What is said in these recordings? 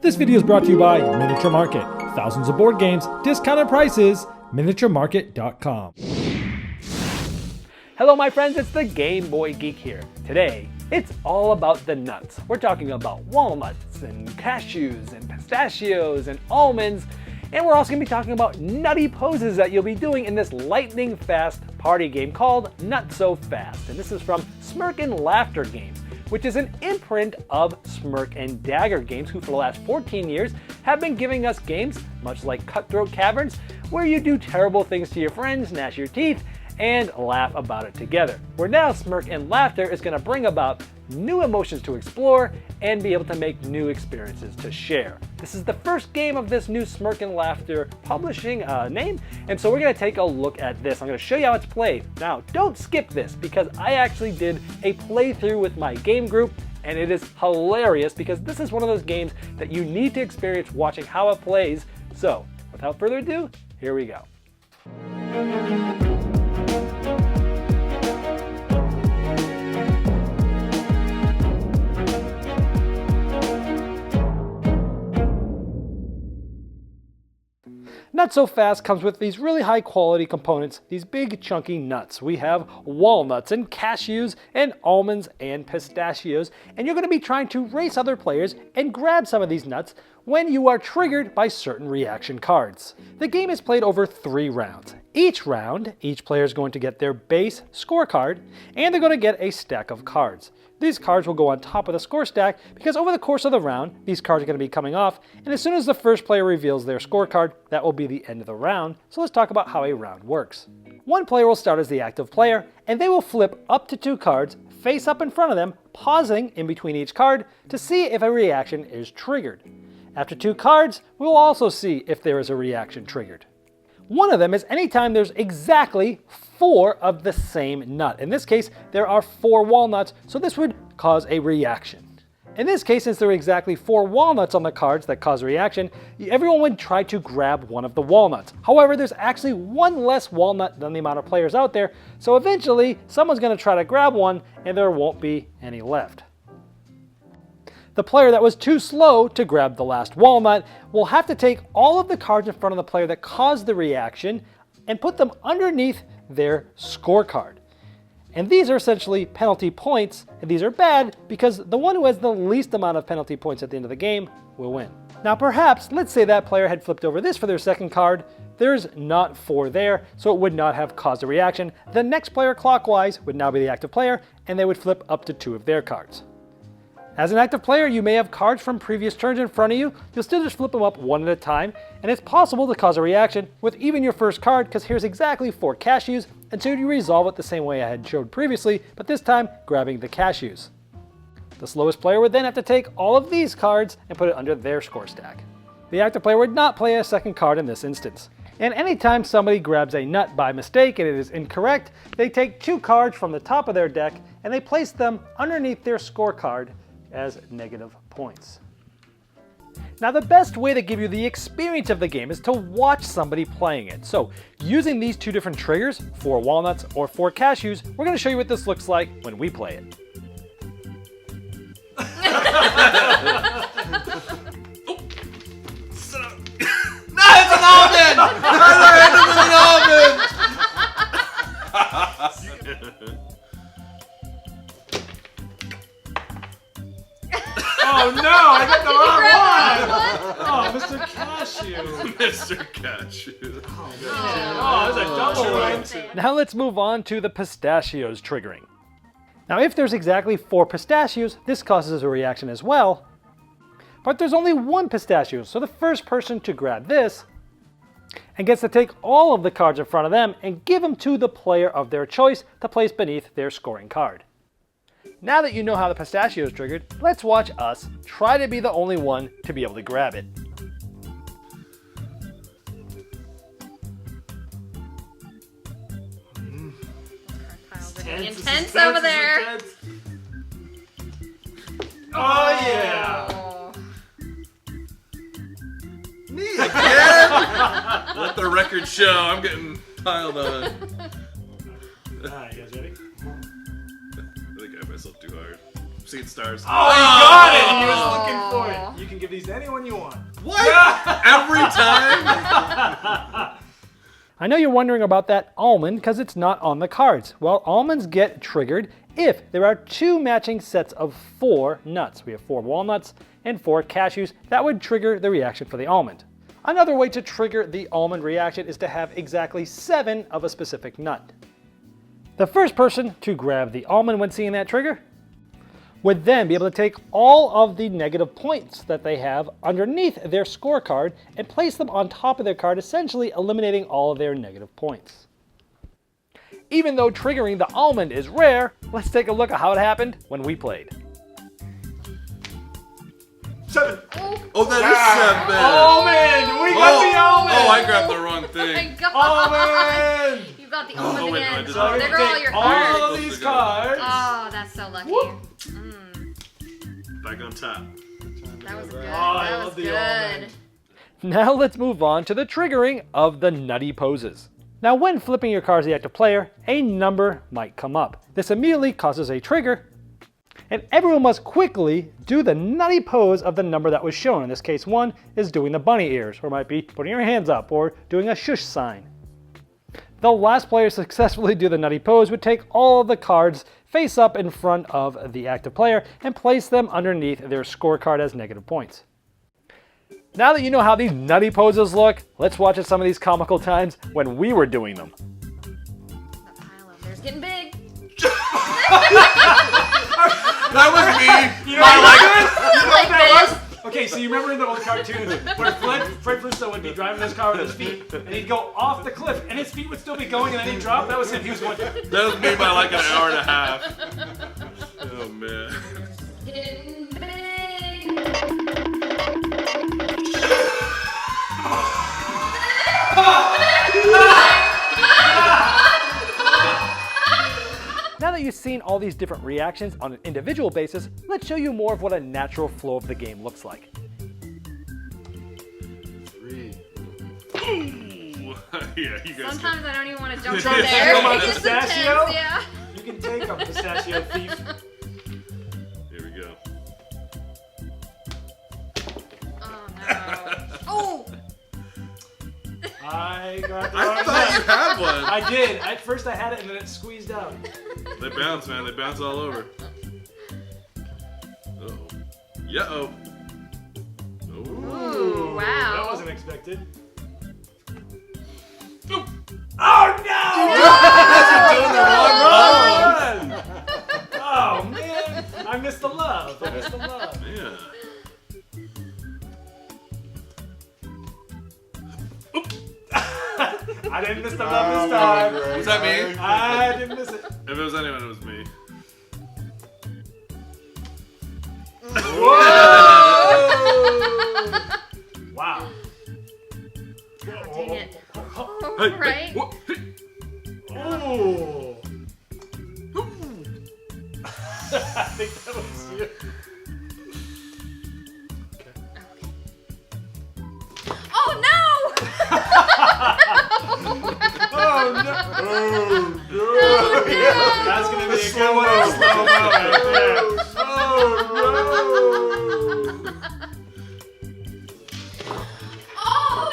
This video is brought to you by Miniature Market. Thousands of board games, discounted prices, miniaturemarket.com. Hello my friends, it's the Game Boy Geek here. Today, it's all about the nuts. We're talking about walnuts and cashews and pistachios and almonds, and we're also going to be talking about nutty poses that you'll be doing in this lightning fast party game called Not So Fast. And this is from Smirk Laughter Games, which is an imprint of Smirk and Dagger Games, who for the last 14 years have been giving us games, much like Cutthroat Caverns, where you do terrible things to your friends, gnash your teeth, and laugh about it together. Where now Smirk and Laughter is going to bring about new emotions to explore and be able to make new experiences to share. This is the first game of this new Smirk and Laughter publishing name, and so we're going to take a look at this. I'm going to show you how it's played. Now, don't skip this because I actually did a playthrough with my game group, and it is hilarious because this is one of those games that you need to experience watching how it plays. So, without further ado, here we go. Not So Fast comes with these really high quality components, these big chunky nuts. We have walnuts and cashews and almonds and pistachios, and you're going to be trying to race other players and grab some of these nuts when you are triggered by certain reaction cards. The game is played over 3 rounds. Each round, each player is going to get their base scorecard, and they're going to get a stack of cards. These cards will go on top of the score stack because over the course of the round, these cards are going to be coming off, and as soon as the first player reveals their scorecard, that will be the end of the round. So let's talk about how a round works. One player will start as the active player, and they will flip up to 2 cards face up in front of them, pausing in between each card to see if a reaction is triggered. After 2 cards, we will also see if there is a reaction triggered. One of them is anytime there's exactly 4 of the same nut. In this case, there are 4 walnuts, so this would cause a reaction. In this case, since there are exactly 4 walnuts on the cards that cause a reaction, everyone would try to grab one of the walnuts. However, there's actually 1 less walnut than the amount of players out there, so eventually someone's going to try to grab one and there won't be any left. The player that was too slow to grab the last walnut will have to take all of the cards in front of the player that caused the reaction and put them underneath their scorecard. And these are essentially penalty points, and these are bad because the one who has the least amount of penalty points at the end of the game will win. Now perhaps, let's say that player had flipped over this for their second card. There's not 4 there, so it would not have caused a reaction. The next player clockwise would now be the active player, and they would flip up to 2 of their cards. As an active player, you may have cards from previous turns in front of you. You'll still just flip them up one at a time, and it's possible to cause a reaction with even your first card, because here's exactly 4 cashews, and so you resolve it the same way I had showed previously, but this time grabbing the cashews. The slowest player would then have to take all of these cards and put it under their score stack. The active player would not play a second card in this instance. And anytime somebody grabs a nut by mistake and it is incorrect, they take 2 cards from the top of their deck and they place them underneath their scorecard as negative points. Now the best way to give you the experience of the game is to watch somebody playing it. So using these 2 different triggers, 4 walnuts or 4 cashews, we're going to show you what this looks like when we play it. No, it's an almond! I learned it was an almond! Oh no, I got the wrong one! Oh, Mr. Cashew. Mr. Cashew. Oh, that's a double one. Now let's move on to the pistachios triggering. Now if there's exactly 4 pistachios, this causes a reaction as well. But there's only 1 pistachio, so the first person to grab this and gets to take all of the cards in front of them and give them to the player of their choice to place beneath their scoring card. Now that you know how the pistachio is triggered, let's watch us try to be the only one to be able to grab it. Intense over there. Oh yeah! Oh. Me again? Let the record show. I'm getting piled on. Alright, you guys ready? I think I myself too hard. See, it stars. Oh, you got it! He was looking for it. You can give these to anyone you want. What? Every time? I know you're wondering about that almond because it's not on the cards. Well, almonds get triggered if there are 2 matching sets of 4 nuts. We have 4 walnuts and 4 cashews. That would trigger the reaction for the almond. Another way to trigger the almond reaction is to have exactly 7 of a specific nut. The first person to grab the almond when seeing that trigger would then be able to take all of the negative points that they have underneath their scorecard and place them on top of their card, essentially eliminating all of their negative points. Even though triggering the almond is rare, let's take a look at how it happened when we played. 7. Oh, that is 7. Almond! We got the almond! Oh, I grabbed the wrong Oh my thing. god! Almond! You got the almond wait, no, I again. did So not. there go all your cards. All of these cards. Oh, that's so lucky. Back on top. That was good. I That love was the good. almond. Now let's move on to the triggering of the nutty poses. Now when flipping your cards to the active player, a number might come up. This immediately causes a trigger, and everyone must quickly do the nutty pose of the number that was shown. In this case, 1 is doing the bunny ears, or might be putting your hands up, or doing a shush sign. The last player to successfully do the nutty pose would take all of the cards face up in front of the active player and place them underneath their scorecard as negative points. Now that you know how these nutty poses look, let's watch at some of these comical times when we were doing them. That pile up there's getting big. That was me. You know what that this. was? Okay, so you remember in the old cartoons where Fred Flintstone would be driving his car with his feet, and he'd go off the cliff, and his feet would still be going, and then he'd drop? That was him. He was going. That was me by like an hour and a half. Oh, man. Getting big. Now that you've seen all these different reactions on an individual basis, let's show you more of what a natural flow of the game looks like. 3. Ooh. Yeah, you guys. Sometimes I don't even want to jump Trying in to there. come on It's just pistachio? intense, yeah. You can take a pistachio thief. Here we go. Oh no. Oh! I got the I wrong thought you nut. had one. I did. At first I had it, and then it squeezed out. They bounce, man. They bounce all over. Uh-oh. Yeah-oh. Ooh, wow. That wasn't expected. Oop. Oh no! Doing the wrong one. Oh man! I missed the love. I missed the love. Yeah. I didn't miss the love this time. Was that me? I didn't miss it. If it was anyone, it was me. Whoa! Wow. Oh, dang it. Oh, Hey, right? hey, whoa, hey. Ooh. I think that was you. Oh no! Oh no! That's gonna be a good one. Slow-mo right there. Oh no! Oh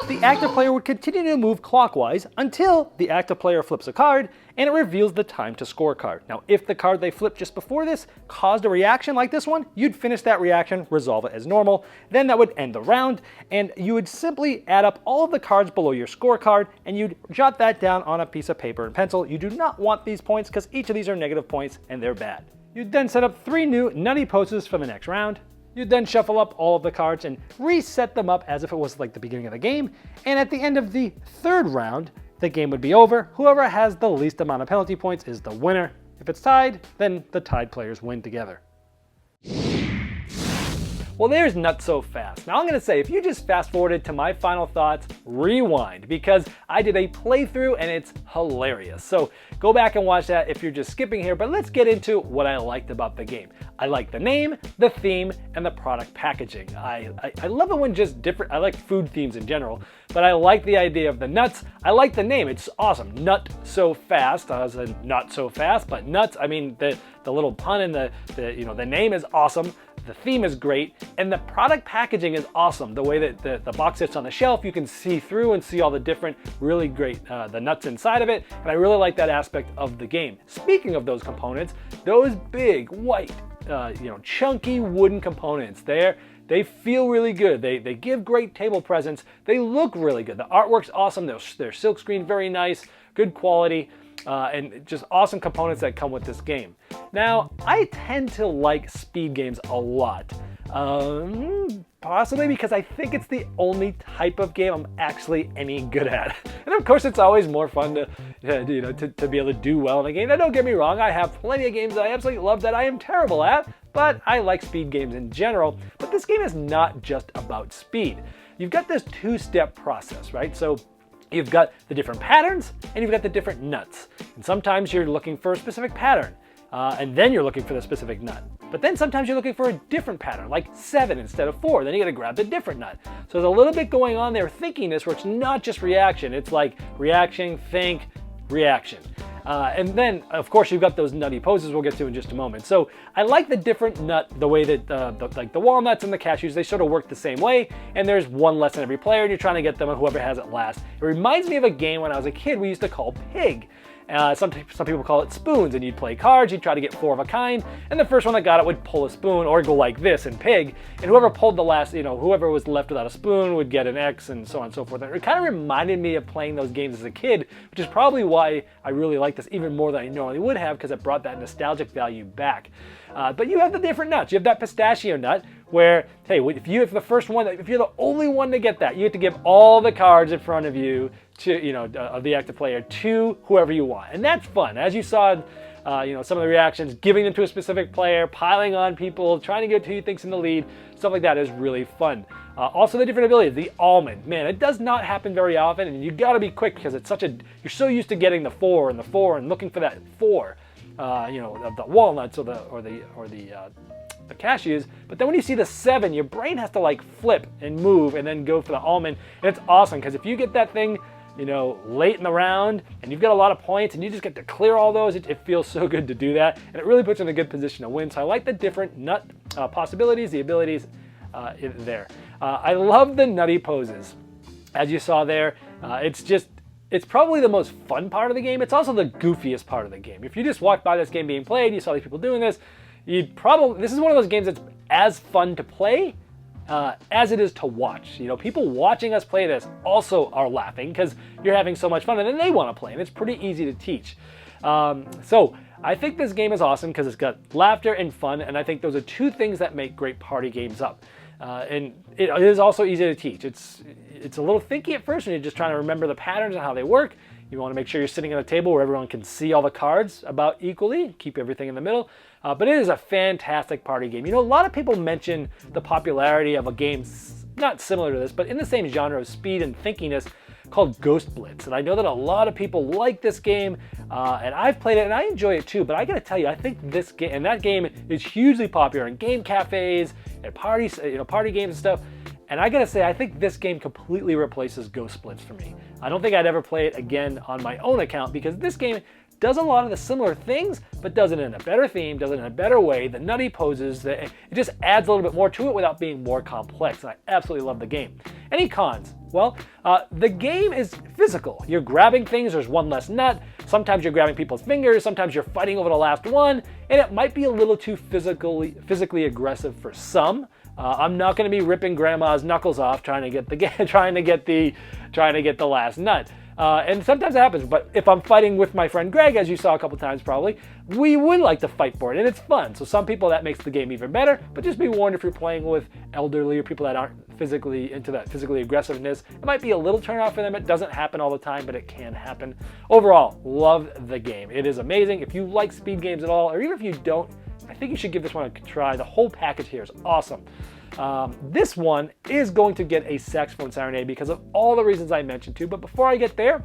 no! The active player would continue to move clockwise until the active player flips a card and it reveals the time to score card. Now, if the card they flipped just before this caused a reaction like this one, you'd finish that reaction, resolve it as normal, then that would end the round, and you would simply add up all of the cards below your scorecard and you'd jot that down on a piece of paper and pencil. You do not want these points because each of these are negative points and they're bad. You'd then set up 3 new nutty poses for the next round. You'd then shuffle up all of the cards and reset them up as if it was like the beginning of the game. And at the end of the 3rd round, the game would be over. Whoever has the least amount of penalty points is the winner. If it's tied, then the tied players win together. Well, there's Not So Fast. Now I'm going to say, if you just fast forwarded to my final thoughts, rewind, because I did a playthrough and it's hilarious. So go back and watch that if you're just skipping here, but let's get into what I liked about the game. I like the name, the theme, and the product packaging. I love it when just different, I like food themes in general, but I like the idea of the nuts. I like the name, it's awesome. Nut So Fast, I said not so fast, but nuts, I mean, the little pun in the name is awesome. The theme is great, and the product packaging is awesome. The way that the box sits on the shelf, you can see through and see all the different really great the nuts inside of it, and I really like that aspect of the game. Speaking of those components, those big white, chunky wooden components, they feel really good. They give great table presence. They look really good. The artwork's awesome. They're silk screen, very nice, good quality. And just awesome components that come with this game. Now, I tend to like speed games a lot. Possibly because I think it's the only type of game I'm actually any good at. And of course, it's always more fun to be able to do well in a game. Now, don't get me wrong, I have plenty of games that I absolutely love that I am terrible at, but I like speed games in general. But this game is not just about speed. You've got this two-step process, right? So you've got the different patterns and you've got the different nuts. And sometimes you're looking for a specific pattern and then you're looking for the specific nut. But then sometimes you're looking for a different pattern, like 7 instead of 4. Then you gotta grab the different nut. So there's a little bit going on there, thinking this, where it's not just reaction. It's like reaction, think, reaction. And then, of course, you've got those nutty poses we'll get to in just a moment. So I like the different nut, the way that like the walnuts and the cashews, they sort of work the same way. And there's one less in every player, and you're trying to get them, and whoever has it last. It reminds me of a game when I was a kid we used to call Pig. Some people call it spoons, and you'd play cards, you'd try to get 4 of a kind, and the first one that got it would pull a spoon or go like this in Pig, and whoever pulled the last, whoever was left without a spoon would get an X, and so on and so forth. And it kind of reminded me of playing those games as a kid, which is probably why I really like this even more than I normally would have, because it brought that nostalgic value back. But you have the different nuts. You have that pistachio nut where, hey, if you're the only one to get that, you have to give all the cards in front of you to, of the active player to whoever you want. And that's fun. As you saw, some of the reactions, giving them to a specific player, piling on people, trying to get who you think's in the lead, stuff like that is really fun. Also the different abilities, the almond, man, it does not happen very often, and you gotta be quick because it's you're so used to getting the 4 and the 4 and looking for that 4. Of the walnuts or the cashews, but then when you see the 7, your brain has to like flip and move and then go for the almond, and it's awesome because if you get that thing, late in the round and you've got a lot of points and you just get to clear all those, it feels so good to do that, and it really puts you in a good position to win. So I like the different nut possibilities, the abilities there. I love the nutty poses, as you saw there. It's probably the most fun part of the game. It's also the goofiest part of the game. If you just walked by this game being played, you saw these people doing this, this is one of those games that's as fun to play as it is to watch. People watching us play this also are laughing because you're having so much fun, and then they want to play, and it's pretty easy to teach. So I think this game is awesome because it's got laughter and fun, and I think those are two things that make great party games up. And it is also easy to teach. It's a little thinky at first when you're just trying to remember the patterns and how they work. You want to make sure you're sitting at a table where everyone can see all the cards about equally, keep everything in the middle. But it is a fantastic party game. A lot of people mention the popularity of a game not similar to this, but in the same genre of speed and thinkiness, called Ghost Blitz. And I know that a lot of people like this game, and I've played it and I enjoy it too, but I gotta tell you, I think this game, and that game is hugely popular in game cafes and parties, party games and stuff. And I gotta say, I think this game completely replaces Ghost Blitz for me. I don't think I'd ever play it again on my own account because this game does a lot of the similar things, but does it in a better theme, does it in a better way. The nutty poses, it just adds a little bit more to it without being more complex. And I absolutely love the game. Any cons? Well, the game is physical. You're grabbing things, there's one less nut. Sometimes you're grabbing people's fingers, sometimes you're fighting over the last one, and it might be a little too physically aggressive for some. I'm not going to be ripping grandma's knuckles off trying to get the last nut. And sometimes it happens, but if I'm fighting with my friend Greg, as you saw a couple times probably, we would like to fight for it, and it's fun. So some people, that makes the game even better, but just be warned if you're playing with elderly or people that aren't physically into that physically aggressiveness, it might be a little turn off for them. It doesn't happen all the time, but it can happen. Overall, love the game. It is amazing. If you like speed games at all, or even if you don't I think you should give this one a try. The whole package here is awesome. This one is going to get a saxophone serenade because of all the reasons I mentioned too. But before I get there,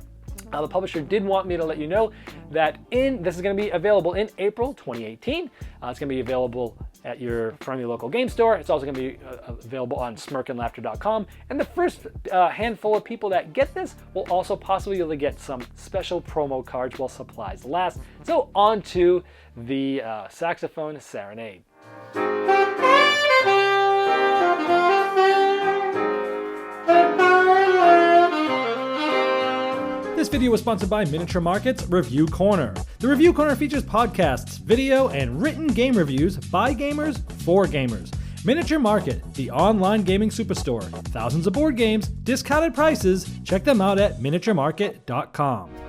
the publisher did want me to let you know that this is going to be available in April 2018. It's going to be available at your friendly local game store. It's also going to be available on smirkandlaughter.com. And the first handful of people that get this will also possibly be able to get some special promo cards while supplies last. So on to the saxophone serenade. This video was sponsored by Miniature Market's Review Corner. The Review Corner features podcasts, video, and written game reviews by gamers for gamers. Miniature Market, the online gaming superstore. Thousands of board games, discounted prices. Check them out at miniaturemarket.com.